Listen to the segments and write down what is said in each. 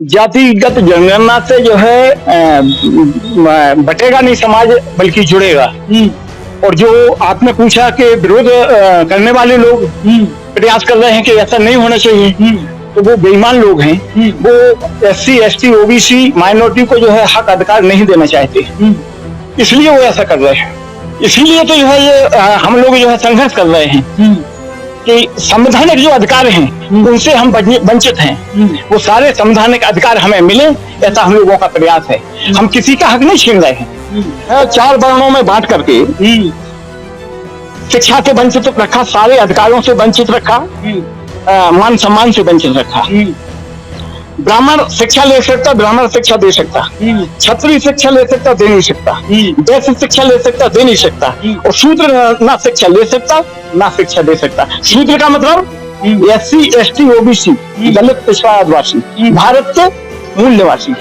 जातिगत जनगणना से जो है बटेगा नहीं समाज बल्कि जुड़ेगा। और जो आपने पूछा कि विरोध करने वाले लोग प्रयास कर रहे हैं कि ऐसा नहीं होना चाहिए, तो वो बेईमान लोग हैं। वो SC ST OBC माइनॉरिटी को जो है हक अधिकार नहीं देना चाहते, इसलिए वो ऐसा कर रहे हैं। इसलिए तो जो है ये हम लोग जो है संघर्ष कर रहे हैं कि संवैधानिक जो अधिकार हैं उनसे हम वंचित हैं। वो सारे संवैधानिक अधिकार हमें मिले, ऐसा हम लोगों का प्रयास है। हम किसी का हक नहीं छीन रहे हैं। 4 वर्णों में बांट करके शिक्षा से वंचित रखा, सारे अधिकारों से वंचित रखा, मान सम्मान से वंचित रखा। ब्राह्मण शिक्षा ले सकता, ब्राह्मण शिक्षा दे सकता, क्षत्रिय शिक्षा ले सकता, दे नहीं सकता, वैश्य शिक्षा ले सकता, दे नहीं सकता, और शूद्र ना शिक्षा ले सकता ना शिक्षा दे सकता। शूद्र का मतलब SC ST OBC दलित पिछड़ा आदिवासी, भारत के मूल निवासी,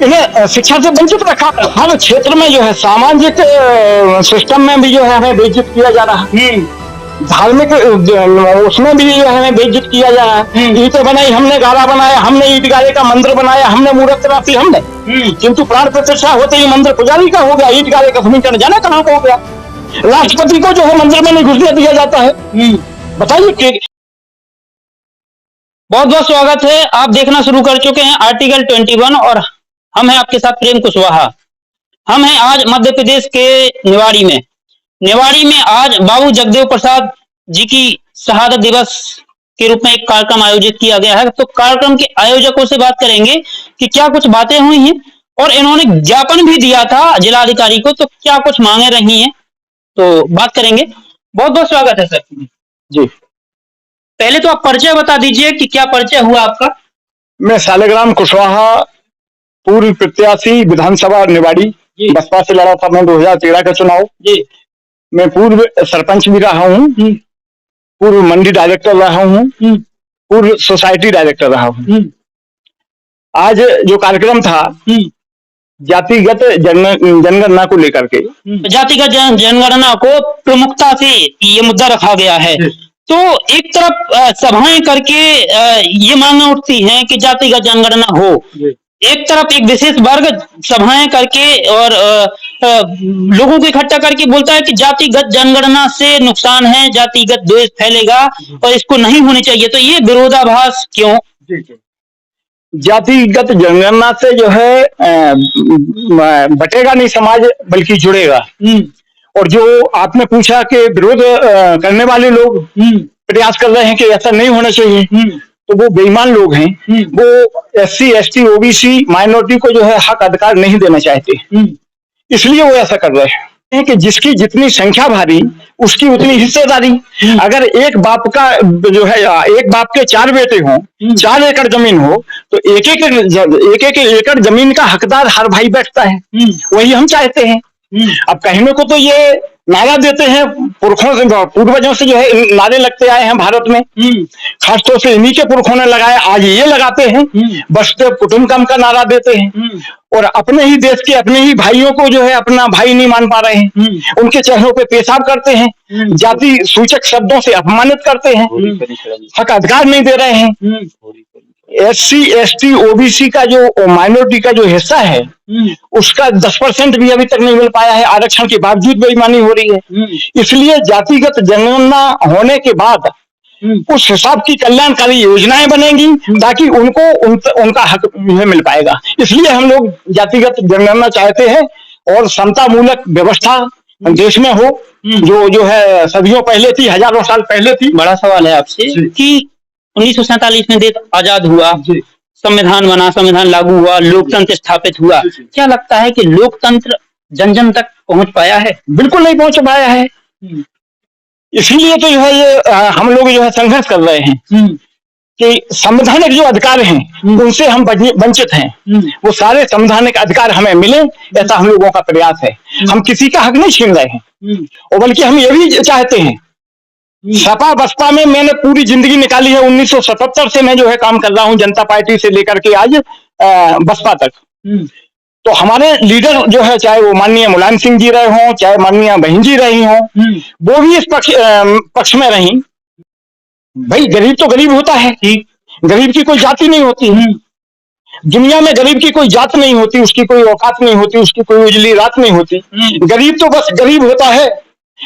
इन्हें शिक्षा से वंचित रखा। हर क्षेत्र में जो है सामाजिक सिस्टम में भी जो है हमें बेइज्जत किया जा रहा है, धार्मिक उसमें भी जो है बेइज्जत किया जा रहा है। ईंटें बनाई हमने, गारा बनाया हमने, ईट गारे का मंदिर बनाया हमने, मूर्त राशि हमने, किंतु प्राण प्रतिष्ठा होते ही मंदिर पुजारी का हो गया, ईट गारे का समीकरण जाने कहां हो गया। राष्ट्रपति को जो है मंदिर में नहीं घुसने दिया जाता है। बताइए कि बहुत बहुत स्वागत है। आप देखना शुरू कर चुके हैं आर्टिकल 21 और हम हैं आपके साथ प्रेम कुशवाहा। हम हैं आज मध्य प्रदेश के निवाड़ी में। निवाड़ी में आज बाबू जगदेव प्रसाद जी की शहादत दिवस के रूप में एक कार्यक्रम आयोजित किया गया है। तो कार्यक्रम के आयोजकों से बात करेंगे कि क्या कुछ बातें हुई हैं, और इन्होंने ज्ञापन भी दिया था जिलाधिकारी को, तो क्या कुछ मांगे रही हैं, तो बात करेंगे। बहुत बहुत स्वागत है सर जी। पहले तो आप परिचय बता दीजिए कि क्या परिचय हुआ आपका। मैं शालिग्राम कुशवाहा, पूर्व प्रत्याशी, विधानसभा निवाड़ी, बसपा से लड़ा था मैं 2013 का चुनाव। जी। मैं पूर्व सरपंच भी रहा हूँ, पूर्व मंडी डायरेक्टर रहा हूँ, पूर्व सोसाइटी डायरेक्टर रहा हूँ। आज जो कार्यक्रम था जातिगत जनगणना को लेकर के, जातिगत जनगणना को प्रमुखता से ये मुद्दा रखा गया है। तो एक तरफ सभाएं करके ये मांग उठती हैं कि जातिगत जनगणना हो, एक तरफ एक विशेष वर्ग सभाएं करके और लोगों को इकट्ठा करके बोलता है कि जातिगत जनगणना से नुकसान है, जातिगत द्वेष फैलेगा और इसको नहीं होनी चाहिए। तो ये विरोधाभास क्यों? जातिगत जनगणना से जो है बटेगा नहीं समाज बल्कि जुड़ेगा। और जो आपने पूछा कि विरोध करने वाले लोग प्रयास कर रहे हैं कि ऐसा नहीं होना चाहिए, तो वो बेईमान लोग हैं। वो SC ST OBC माइनॉरिटी को जो है हक अधिकार नहीं देना चाहते, इसलिए वो ऐसा कर रहे हैं कि जिसकी जितनी संख्या भारी उसकी उतनी हिस्सेदारी। अगर एक बाप का जो है, एक बाप के 4 बेटे हों, 4 एकड़ जमीन हो, तो एक एकड़ जमीन का हकदार हर भाई बैठता है। वही हम चाहते हैं। अब कहने को तो ये नारा देते हैं, पुरखों से, पूर्वजों से जो है नारे लगते आए हैं भारत में, खासतौर से इन्हीं के पुरखों ने लगाए, आज ये लगाते हैं। वसुधैव कुटुंबकम का नारा देते हैं और अपने ही देश के अपने ही भाइयों को जो है अपना भाई नहीं मान पा रहे हैं, उनके चेहरों पे पेशाब करते हैं, जाति सूचक शब्दों से अपमानित करते हैं, हक अधिकार नहीं दे रहे हैं। SC ST OBC का जो माइनॉरिटी का जो हिस्सा है उसका 10% भी अभी तक नहीं मिल पाया है, आरक्षण के बावजूद बेईमानी हो रही है। इसलिए जातिगत जनगणना होने के बाद उस हिसाब की कल्याणकारी योजनाएं बनेंगी ताकि उनको उनका हक मिल पाएगा। इसलिए हम लोग जातिगत जनगणना चाहते हैं और समता मूलक व्यवस्था देश में हो, जो है सदियों पहले थी, हजारों साल पहले थी। बड़ा सवाल है आपसे कि 1947 में देश आजाद हुआ, संविधान बना, संविधान लागू हुआ, लोकतंत्र स्थापित हुआ। क्या लगता है कि लोकतंत्र जन जन तक पहुंच पाया है? बिल्कुल नहीं पहुंच पाया है। इसीलिए तो जो है ये हम लोग जो है संघर्ष कर रहे हैं कि संवैधानिक जो अधिकार हैं उनसे हम वंचित हैं। वो सारे संवैधानिक अधिकार हमें मिले, ऐसा हम लोगों का प्रयास है। हम किसी का हक नहीं छीन रहे हैं, और बल्कि हम ये भी चाहते हैं। सपा बसपा में मैंने पूरी जिंदगी निकाली है। 1977 से मैं जो है काम कर रहा हूँ, जनता पार्टी से लेकर के आज बसपा तक। तो हमारे लीडर जो है, चाहे वो माननीय मुलायम सिंह जी रहे हों, चाहे माननीय बहन जी रही हों, वो भी इस पक्ष में रही। भाई गरीब तो गरीब होता है, गरीब की कोई जाति नहीं होती है। दुनिया में गरीब की कोई जात नहीं होती, उसकी कोई औकात नहीं होती, उसकी कोई उजली रात नहीं होती। गरीब तो बस गरीब होता है,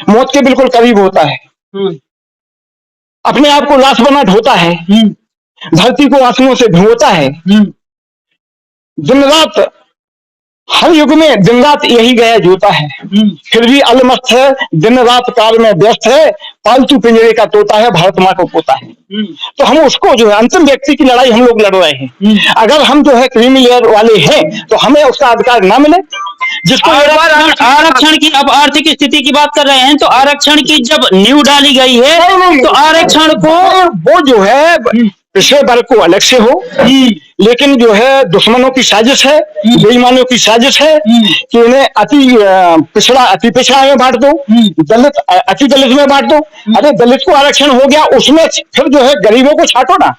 मौत के बिल्कुल करीब होता है, अपने आप को लाश बना ढोता है, धरती को आंसुओं से भिगोता है, दिन रात हर युग में दिन रात यही गया जोता है, फिर भी अलमस्त है, दिन रात कार में व्यस्त है, पालतू पिंजरे का तोता है, भारत माँ को पोता है। तो हम उसको जो है अंतिम व्यक्ति की लड़ाई हम लोग लड़ रहे हैं। अगर हम जो है क्रीमी लेयर वाले हैं तो हमें उसका अधिकार ना मिले, जिसको आरक्षण की, अब आर्थिक स्थिति की बात कर रहे हैं, तो आरक्षण की जब नींव डाली गई है तो आरक्षण को वो जो है पिछड़े वर्ग को अलग से हो, लेकिन जो है दुश्मनों की साजिश है, बेईमानों की साजिश है कि इन्हें अति पिछड़ा में बांट दो, दलित अति दलित में बांट दो। अरे दलित को आरक्षण हो गया, उसमें फिर जो है गरीबों को छाटो ना,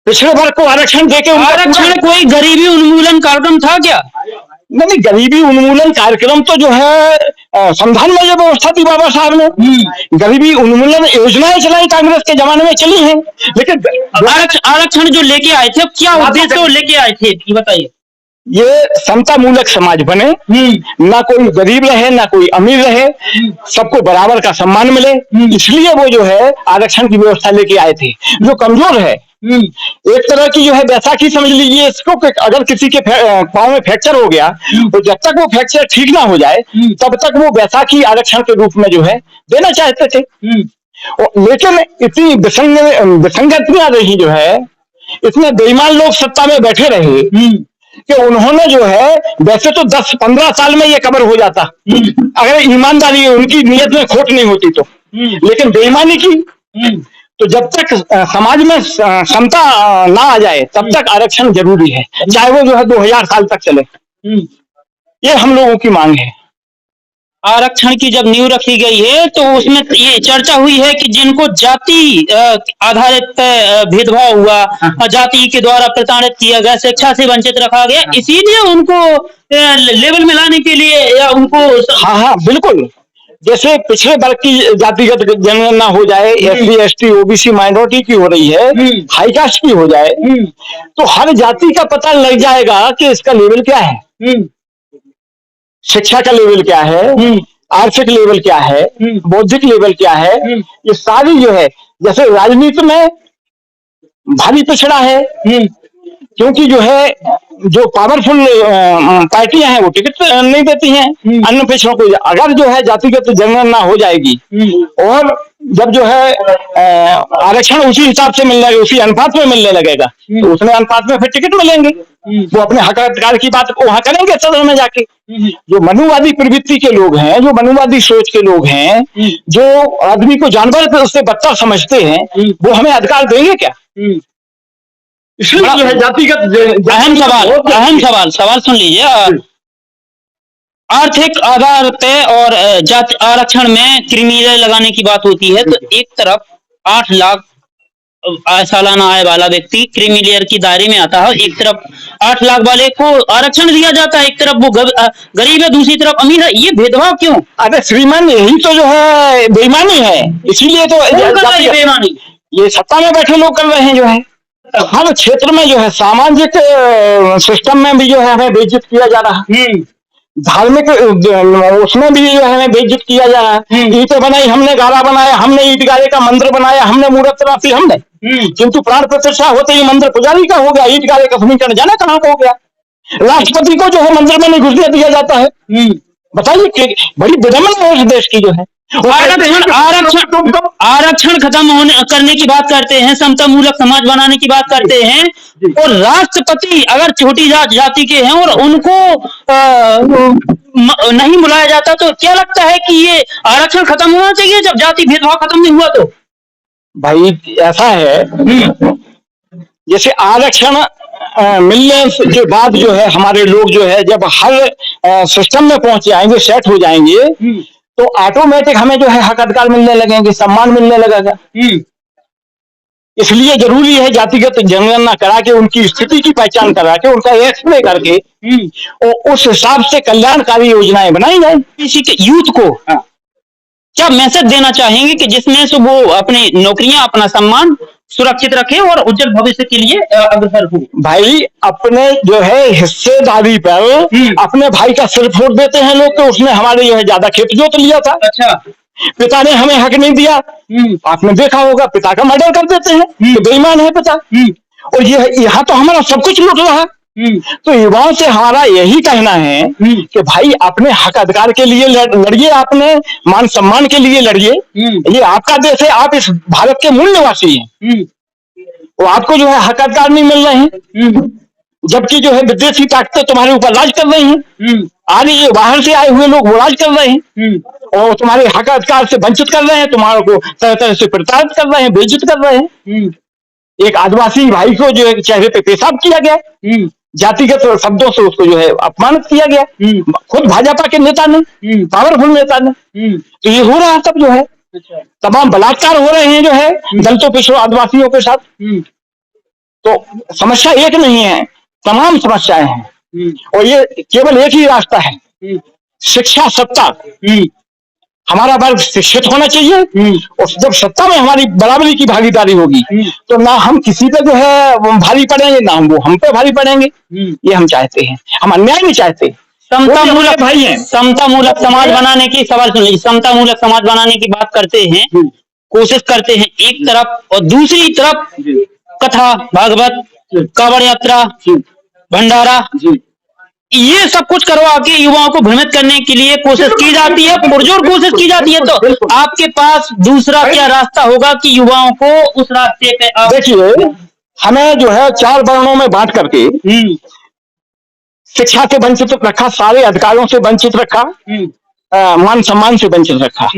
पिछड़े वर्ग को आरक्षण देके। आरक्षण कोई गरीबी उन्मूलन कार्यक्रम था क्या? नहीं, गरीबी उन्मूलन कार्यक्रम तो जो है संविधान में ये व्यवस्था थी बाबा साहब ने, गरीबी उन्मूलन योजनाएं चलाई कांग्रेस के जमाने में चली हैं, लेकिन आरक्षण जो लेके आए थे, क्या उद्देश्य से लेके आए थे ये बताइए। ये समता मूलक समाज बने, ना कोई गरीब रहे ना कोई अमीर रहे, सबको बराबर का सम्मान मिले, इसलिए वो जो है आरक्षण की व्यवस्था लेके आए थे। जो कमजोर है, एक तरह की जो है बैसाखी समझ लीजिए इसको, कि अगर किसी के पांव में फ्रैक्चर हो गया तो जब तक वो फ्रैक्चर ठीक ना हो जाए तब तक वो बैसाखी आरक्षण के रूप में जो है देना चाहते थे। लेकिन इतनी विसंगतियां रही, जो है इतने बेईमान लोग सत्ता में बैठे रहे कि उन्होंने जो है, वैसे तो 10-15 साल में ये कवर हो जाता अगर ईमानदारी उनकी नीयत में खोट नहीं होती तो, लेकिन बेईमानी की। तो जब तक समाज में समता ना आ जाए तब तक आरक्षण जरूरी है, चाहे वो जो है 2000 साल तक चले। ये हम लोगों की मांग है। आरक्षण की जब नींव रखी गई है तो उसमें ये चर्चा हुई है कि जिनको जाति आधारित भेदभाव हुआ, जाति के द्वारा प्रताड़ित किया गया, शिक्षा से वंचित रखा गया, इसीलिए उनको लेवल में लाने के लिए या उनको। हाँ बिल्कुल, जैसे पिछड़े वर्ग की जातिगत जनगणना हो जाए, SC ST OBC माइनॉरिटी की हो रही है, हाई कास्ट की हो जाए, तो हर जाति का पता लग जाएगा कि इसका लेवल क्या है, शिक्षा का लेवल क्या है, आर्थिक लेवल क्या है, बौद्धिक लेवल क्या है। ये सारी जो है, जैसे राजनीति में भारी पिछड़ा है, क्योंकि जो है जो पावरफुल पार्टियां हैं वो टिकट नहीं देती हैं अन्य पिछड़ों को। अगर जो है जातिगत जनगणना हो जाएगी और जब जो है आरक्षण उसी हिसाब से मिलने लगेगा, उसी अनुपात में मिलने लगेगा, तो उसमें अनुपात में फिर टिकट मिलेंगे, वो अपने हक अधिकार की बात वहां करेंगे सदन में जाके। जो मनुवादी प्रवृत्ति के लोग हैं, जो मनुवादी सोच के लोग हैं, जो आदमी को जानवर से बदतर समझते हैं, वो हमें अधिकार देंगे क्या? इसलिए जो है जातिगत अहम सवाल सुन लीजिए। आर्थिक आधार पे और जाति आरक्षण में क्रीमी लेयर लगाने की बात होती है, तो एक तरफ 8 लाख सालाना आय वाला व्यक्ति क्रीमी लेयर की दायरे में आता है, एक तरफ 8 लाख वाले को आरक्षण दिया जाता है, एक तरफ वो गरीब है, दूसरी तरफ अमीर है। ये भेदभाव क्यों? अरे श्रीमान, यही तो जो है बेईमानी है, इसीलिए तो बेईमानी ये सत्ता में बैठे लोग कर रहे हैं। जो है हर क्षेत्र में जो है सामाजिक सिस्टम में भी जो है हमें बेइज्जत किया जा रहा है, धार्मिक उसमें भी जो है हमें बेइज्जत किया जा रहा है। ईंटें बनाई हमने, गारा बनाया हमने, ईट गारे का मंदिर बनाया हमने, मूर्त राशि हमने, किंतु प्राण प्रतिष्ठा होते ही मंदिर पुजारी का हो गया, ईट गारे का समीकरण जाने कहां को हो गया। राष्ट्रपति को जो है मंदिर में नहीं घुसने दिया जाता है। बताइए कि बड़ी विडंबना है इस देश की। जो है आरक्षण खत्म होने करने की बात करते हैं, समता मूलक समाज बनाने की बात करते हैं, और राष्ट्रपति अगर छोटी जाति के हैं और उनको नहीं बुलाया जाता, तो क्या लगता है कि ये आरक्षण खत्म होना चाहिए जब जाति भेदभाव खत्म नहीं हुआ? तो भाई ऐसा है, जैसे आरक्षण मिलने के बाद जो है हमारे लोग जो है जब हर सिस्टम में पहुंच जाएंगे, सेट हो जाएंगे, तो ऑटोमेटिक हमें जो है हक अधिकार मिलने लगेंगे, सम्मान मिलने लगेगा। इसलिए जरूरी है जातिगत जनगणना करा के, उनकी स्थिति की पहचान करा के, उनका एक्सरे करके और उस हिसाब से कल्याणकारी योजनाएं बनाई जाए। किसी के यूथ को क्या मैसेज देना चाहेंगे कि जिसमें से वो अपनी नौकरियां, अपना सम्मान सुरक्षित रखे और उज्जवल भविष्य के लिए अग्रसर हो। भाई अपने जो है हिस्सेदारी पर अपने भाई का सिर फोड़ देते हैं लोग, तो उसने हमारे जो है ज्यादा खेत जोत लिया था। अच्छा। पिता ने हमें हक नहीं दिया। आपने देखा होगा पिता का मर्डर कर देते हैं, तो बेईमान है पिता। और ये यहाँ तो हमारा सब कुछ लूट रहा है। तो युवाओं से हमारा यही कहना है कि भाई अपने हक अधिकार के लिए लड़िए, अपने मान सम्मान के लिए लड़िए। ये आपका देश है, आप इस भारत के मूल निवासी हैं। और आपको जो है हक अधिकार नहीं मिल रहे हैं, जबकि जो है विदेशी ताकतें तुम्हारे ऊपर राज कर रही हैं। आज ये बाहर से आए हुए लोग वो राज कर रहे हैं और तुम्हारे हक अधिकार से वंचित कर रहे हैं, तुम्हारे को तरह तरह से प्रताड़ित कर रहे हैं, बेइज्जत कर रहे हैं। एक आदिवासी भाई को जो है चेहरे पे पेशाब किया गया, जातिगत शब्दों से उसको जो है अपमानित किया गया, खुद भाजपा के नेता ने, पावरफुल नेता ने। तो ये हो रहा है सब जो है। तमाम बलात्कार हो रहे हैं जो है दलितों पिछड़ों आदिवासियों के साथ। तो समस्या एक नहीं है, तमाम समस्याएं हैं और ये केवल एक ही रास्ता है, शिक्षा सत्ता। हमारा वर्ग शिक्षित होना चाहिए और जब सत्ता में हमारी बराबरी की भागीदारी होगी तो ना हम किसी पे जो है भारी पड़ेंगे, ना वो हम पे भारी पड़ेंगे। ये हम चाहते हैं, हम अन्याय नहीं चाहते। समता मूलक भाई है, समता मूलक समाज बनाने की सवाल सुन लीजिए। समता मूलक समाज बनाने की बात करते हैं, कोशिश करते हैं एक तरफ, और दूसरी तरफ कथा भागवत, कांवड़ यात्रा, भंडारा, ये सब कुछ करवा के युवाओं को भ्रमित करने के लिए कोशिश की जाती है, पुरजोर कोशिश की जाती है। तो आपके पास दूसरा क्या रास्ता होगा कि युवाओं को उस रास्ते पे देखिए, हमें जो है 4 वर्णों में बांट करके शिक्षा से वंचित रखा, सारे अधिकारों से वंचित रखा, मान सम्मान से वंचित रखा।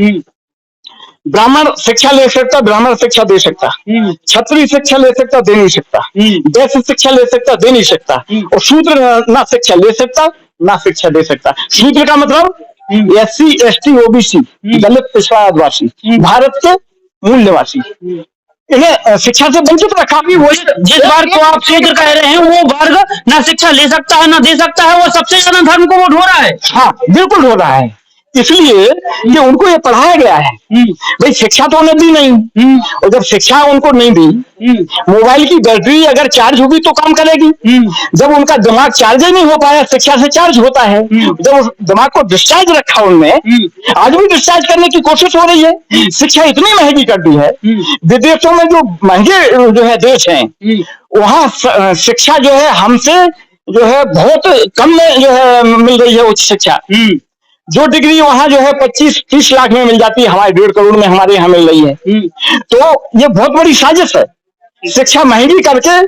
ब्राह्मण शिक्षा ले सकता, ब्राह्मण शिक्षा दे सकता, क्षत्रिय शिक्षा ले सकता, दे नहीं सकता, वैश्य शिक्षा ले सकता, दे नहीं सकता, और शूद्र ना शिक्षा ले सकता ना शिक्षा दे सकता। शूद्र का मतलब SC ST OBC, दलित पिछड़ा आदिवासी, भारत के मूल निवासी, इन्हें शिक्षा से वंचित रखा। भी वही जिस वर्ग को आप शूद्र कह रहे हैं वो वर्ग ना शिक्षा ले सकता है ना दे सकता है, वो सबसे ज्यादा धर्म को वोट हो रहा है। हाँ बिल्कुल हो रहा है, इसलिए कि उनको ये पढ़ाया गया है। भाई शिक्षा तो उन्हें दी नहीं, और जब शिक्षा उनको नहीं दी, मोबाइल की बैटरी अगर चार्ज होगी तो काम करेगी। जब उनका दिमाग चार्ज नहीं हो पाया, शिक्षा से चार्ज होता है। जब उस दिमाग को डिस्चार्ज रखा उनने, आज भी डिस्चार्ज करने की कोशिश हो रही है। शिक्षा इतनी महंगी कर दी है, विदेशों में जो महंगे जो है देश हैं, वहाँ शिक्षा जो है हमसे जो है बहुत कम में जो है मिल रही है उच्च शिक्षा। जो डिग्री वहां जो है 25-30 लाख में मिल जाती है, हमारे 1.5 करोड़ में हमारे यहाँ मिल रही है। तो ये बहुत बड़ी साजिश है, शिक्षा महंगी करके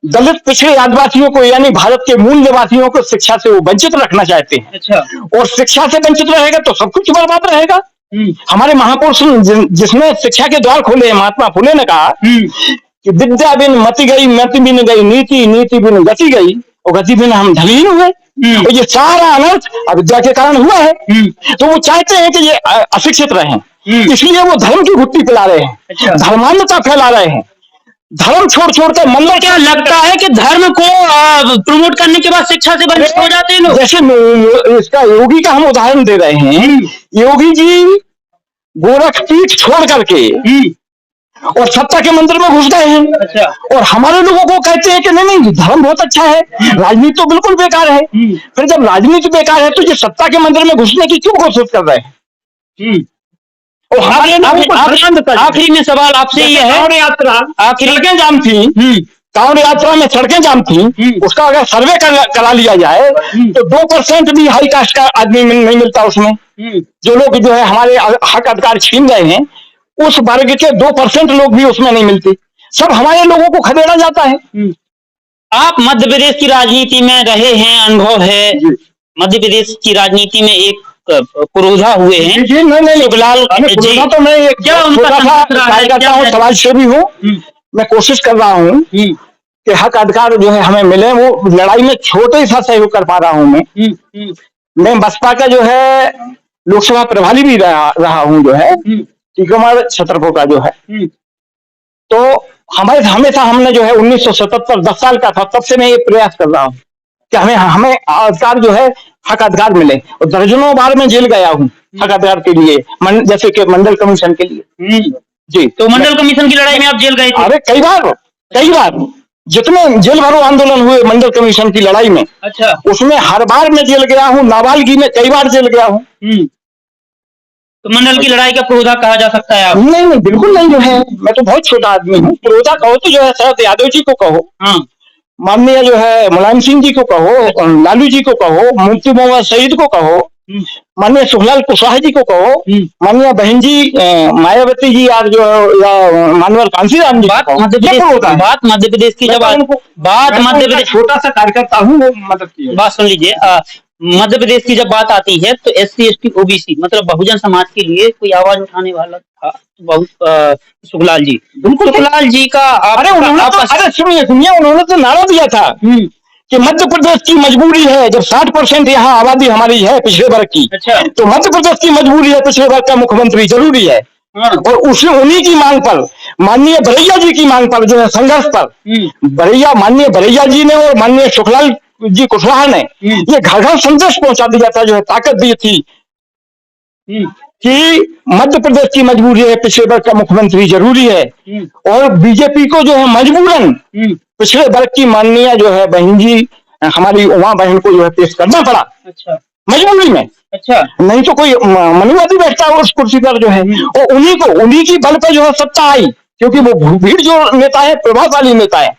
दलित पिछड़े आदिवासियों को यानी भारत के मूल निवासियों को शिक्षा से वो वंचित रखना चाहते हैं। अच्छा। और शिक्षा से वंचित रहेगा तो सब कुछ बर्बाद रहेगा। हमारे महापुरुष जिसने शिक्षा के द्वार खोले, महात्मा फुले ने कहा कि विद्या बिन मति गई, मति बिन गई नीति, नीति बिन गति गई, और गति बिन हम ढलीन हुए। तो ये सारा अनर्थ अविद्या के कारण हुआ है। तो वो चाहते हैं कि ये अशिक्षित रहें, इसलिए वो धर्म की घुट्टी पिला रहे हैं। अच्छा। धर्मान्धता फैला रहे हैं, धर्म छोड़ छोड़ कर मंदिर। क्या लगता है कि धर्म को प्रमोट करने के बाद शिक्षा से वंचित हो जाते हैं लोग? जैसे इसका योगी का हम उदाहरण दे रहे हैं, योगी जी गोरखपीठ छोड़ करके और सत्ता के मंदिर में घुस गए हैं। अच्छा। और हमारे लोगों को कहते हैं कि नहीं नहीं धर्म बहुत अच्छा है, राजनीति तो बिल्कुल बेकार है। फिर जब राजनीति बेकार है तो ये सत्ता के मंदिर में घुसने की क्यों कोशिश कर रहे हैं? और आखिरी में सवाल आपसे ये है, कांवड़ यात्रा आखिरी सड़कें जाम थी, कांवड़ यात्रा में सड़कें जाम थी, उसका अगर सर्वे करा लिया जाए तो 2% भी हाई कास्ट का आदमी नहीं मिलता उसमें। जो लोग जो है हमारे हक अधिकार छीन रहे हैं, उस वर्ग के 2% लोग भी उसमें नहीं मिलते, सब हमारे लोगों को खदेड़ा जाता है। आप मध्य प्रदेश की राजनीति में रहे हैं, अनुभव है, मध्य प्रदेश की राजनीति में एक पुरोधा हुए हैं। जी नहीं फिलहाल तो मैं क्या उनका समाज सेवी हूँ, मैं कोशिश कर रहा हूँ कि हक अधिकार जो है हमें मिले। वो लड़ाई में छोटे सा सहयोग कर पा रहा हूँ मैं बसपा का जो है लोकसभा प्रभारी भी रहा हूँ जो है टीकमगढ़ छतरपुर का जो है। तो हमेशा हमने जो है 1977 10 साल का था तब से मैं ये प्रयास कर रहा हूँ कि हमें अधिकार जो है हक अधिकार मिले, और दर्जनों बार मैं जेल गया हूँ हक अधिकार के लिए, जैसे कि मंडल कमीशन के लिए। जी। तो मंडल कमीशन की लड़ाई में आप जेल गए थे? अरे कई बार जितने जेल भरो आंदोलन हुए मंडल कमीशन की लड़ाई में, अच्छा। उसमें हर बार मैं जेल गया हूँ, नाबालगी में कई बार जेल गया हूँ। तो मंडल की लड़ाई का प्रोधा कहा जा सकता है आप? नहीं, बिल्कुल नहीं जो है, मैं तो बहुत छोटा आदमी हूँ। प्रोधा कहो तो जो है शरद यादव जी को कहो, हाँ। माननीय जो है मुलायम सिंह जी को कहो, लालू जी को कहो, मुफ्ती मोहम्मद सईद को कहो, माननीय सुखलाल कुशवाहा जी को कहो, माननीय बहन जी मायावती जी या जो या मानवर कांसीराम जी बात मध्य प्रदेश की जब बात मध्य प्रदेश, छोटा सा कार्यकर्ता हूँ, वो मदद की बात सुन लीजिए। मध्य प्रदेश की जब बात आती है तो SC ST OBC मतलब बहुजन समाज के लिए कोई आवाज उठाने वाला था बहुत सुखलाल जी। सुखलाल जी का अरे सुनिए उन्होंने तो नारा दिया था कि मध्य प्रदेश की मजबूरी है, जब 60% यहाँ आबादी हमारी है पिछड़े वर्ग की। अच्छा। तो मध्य प्रदेश की मजबूरी है, पिछड़े वर्ग का मुख्यमंत्री जरूरी है। और उन्हीं की मांग पर, माननीय बरैया जी की मांग पर जो है संघर्ष पर, माननीय बरैया जी ने और माननीय सुखलाल जी कुशवाहा ने ये घर घर संदेश पहुंचा दिया था, जो है ताकत दी थी कि मध्य प्रदेश की मजबूरी है, पिछड़े वर्ग का मुख्यमंत्री जरूरी है। और बीजेपी को जो है मजबूरन पिछड़े वर्ग की माननीय जो है बहन जी, हमारी उमा बहन को जो है पेश करना पड़ा। अच्छा। मजबूरी में। अच्छा। नहीं तो कोई मनुवादी बैठता है उस कुर्सी पर जो है, और उन्हीं की बल पर जो है सत्ता आई, क्योंकि वो भीड़ जो नेता है प्रभावशाली नेता है।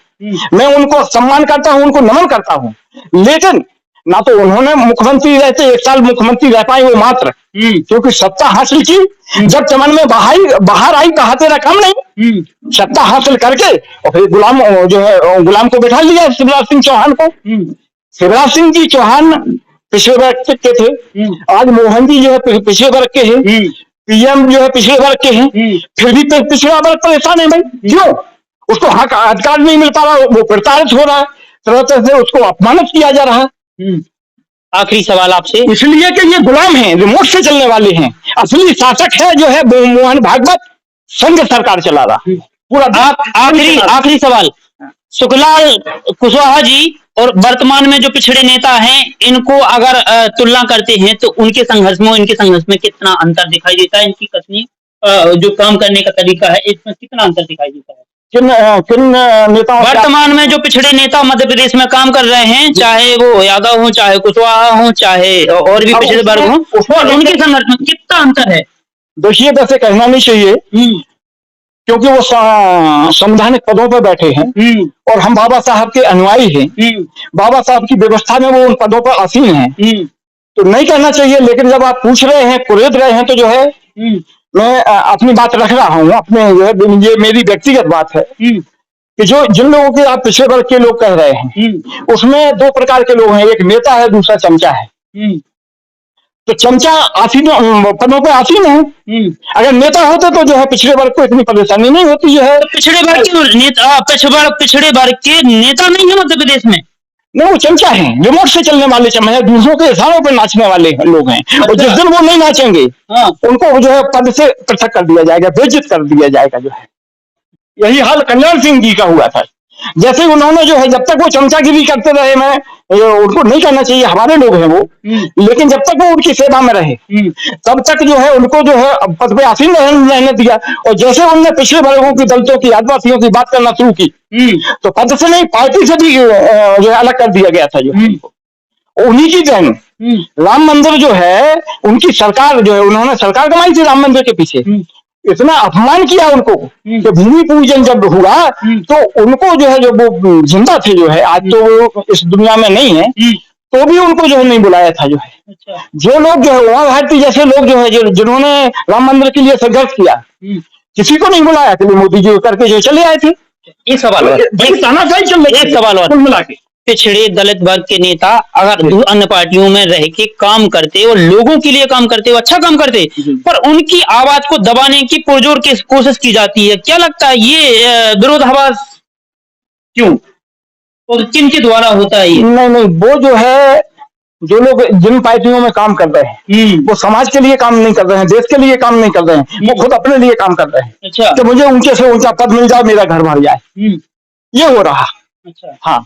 मैं उनको सम्मान करता हूं, उनको नमन करता हूं, लेकिन ना तो उन्होंने मुख्यमंत्री रहते 1 साल मुख्यमंत्री रह पाए वो मात्र, क्योंकि सत्ता हासिल की, जब चमन में बाहर आई कहा तेरा काम नहीं, सत्ता हासिल करके और फिर गुलाम को बैठा लिया शिवराज सिंह चौहान को। शिवराज सिंह जी चौहान पिछड़े वर्ग के थे, आज मोहन जी जो है पिछड़े वर्ग के हैं, PM जो है पिछड़े वर्ग के हैं, फिर भी पिछड़ा वर्ग परेशान है भाई। क्यों? उसको हक अधिकार नहीं मिल पा रहा, वो प्रताड़ित हो रहा है, तरह तरह से उसको अपमानित किया जा रहा है। आखिरी सवाल आपसे, इसलिए कि ये गुलाम हैं, रिमोट से चलने वाले हैं। असली शासक है जो है मोहन भागवत, संघ सरकार चला रहा पूरा। आखिरी सवाल, सुखलाल कुशवाहा जी और वर्तमान में जो पिछड़े नेता हैं, इनको अगर तुलना करते हैं तो उनके संघर्ष में कितना अंतर दिखाई देता है? इनकी कथनी जो काम करने का तरीका है, इसमें कितना अंतर दिखाई देता है? किन नेताओं? वर्तमान में जो पिछड़े नेता मध्य प्रदेश में काम कर रहे हैं, चाहे वो यादव हो, चाहे कुशवाहा हो, चाहे और भी पिछड़े वर्ग हो, उनके संघर्ष में कितना अंतर है? देखिए, वैसे कहना नहीं चाहिए, क्योंकि वो संवैधानिक पदों पर बैठे हैं और हम बाबा साहब के अनुयायी हैं। बाबा साहब की व्यवस्था में वो उन पदों पर आसीन हैं, तो नहीं कहना चाहिए। लेकिन जब आप पूछ रहे हैं, कुरेद रहे हैं, तो जो है मैं अपनी बात रख रहा हूँ, अपने ये मेरी व्यक्तिगत बात है कि जिन लोगों के आप पिछड़े वर्ग के लोग कह रहे हैं, उसमें 2 प्रकार के लोग हैं, एक नेता है, दूसरा चमचा है। तो चमचा आसीन पदों पर आसीन है, अगर नेता होते तो जो है पिछड़े वर्ग को इतनी परेशानी नहीं होती है। पिछड़े वर्ग के नेता नहीं है मध्य प्रदेश में? नहीं, वो चमचा है, रिमोट से चलने वाले चमचा, दूसरों के इशारों पर नाचने वाले लोग हैं। और जिस दिन वो नहीं नाचेंगे, उनको जो है पद से पृथक कर दिया जाएगा, बेइज्जत कर दिया जाएगा। जो है यही हाल कल्याण सिंह जी का हुआ था। जैसे उन्होंने जो है, जब तक वो चमचागिरी करते रहे, मैं उनको नहीं कहना चाहिए, हमारे लोग हैं वो, लेकिन जब तक वो उनकी सेवा में रहे, तब तक जो है उनको जो है पद पे आसीन रहने दिया। और जैसे उन्होंने पिछड़े वर्गों की, दलितों की, आदिवासियों की बात करना शुरू की, तो पद से नहीं, पार्टी से भी जो है अलग कर दिया गया था। जो उन्हीं की जन राम मंदिर जो है, उनकी सरकार जो है, उन्होंने सरकार कमाई थी राम मंदिर के पीछे, इतना अपमान किया उनको कि भूमि पूजन जब हुआ तो उनको जो है, जो वो जिंदा थे, जो है आज तो वो इस दुनिया में नहीं है, तो भी उनको जो है नहीं बुलाया था। जो है जो लोग जो है उमा भारती जैसे लोग जो है, जिन्होंने राम मंदिर के लिए संघर्ष किया, किसी को नहीं बुलाया, कि मोदी जी करके जो चले आए थे। एक सवाल और मिला के, पिछड़े दलित वर्ग के नेता अगर अन्य पार्टियों में रह के काम करते और लोगों के लिए काम करते, वो अच्छा काम करते, पर उनकी आवाज को दबाने की पुरजोर कोशिश की जाती है। क्या लगता है ये विरोधाभास क्यों और किन के द्वारा होता है ये? नहीं, वो जो है, जो लोग जिन पार्टियों में काम कर रहे हैं, वो समाज के लिए काम नहीं कर रहे हैं, देश के लिए काम नहीं कर रहे हैं, वो खुद अपने लिए काम कर रहे हैं। अच्छा। कि मुझे ऊंचे से ऊंचा पद मिल जाए, मेरा घर भर जाए, ये हो रहा। अच्छा। हाँ।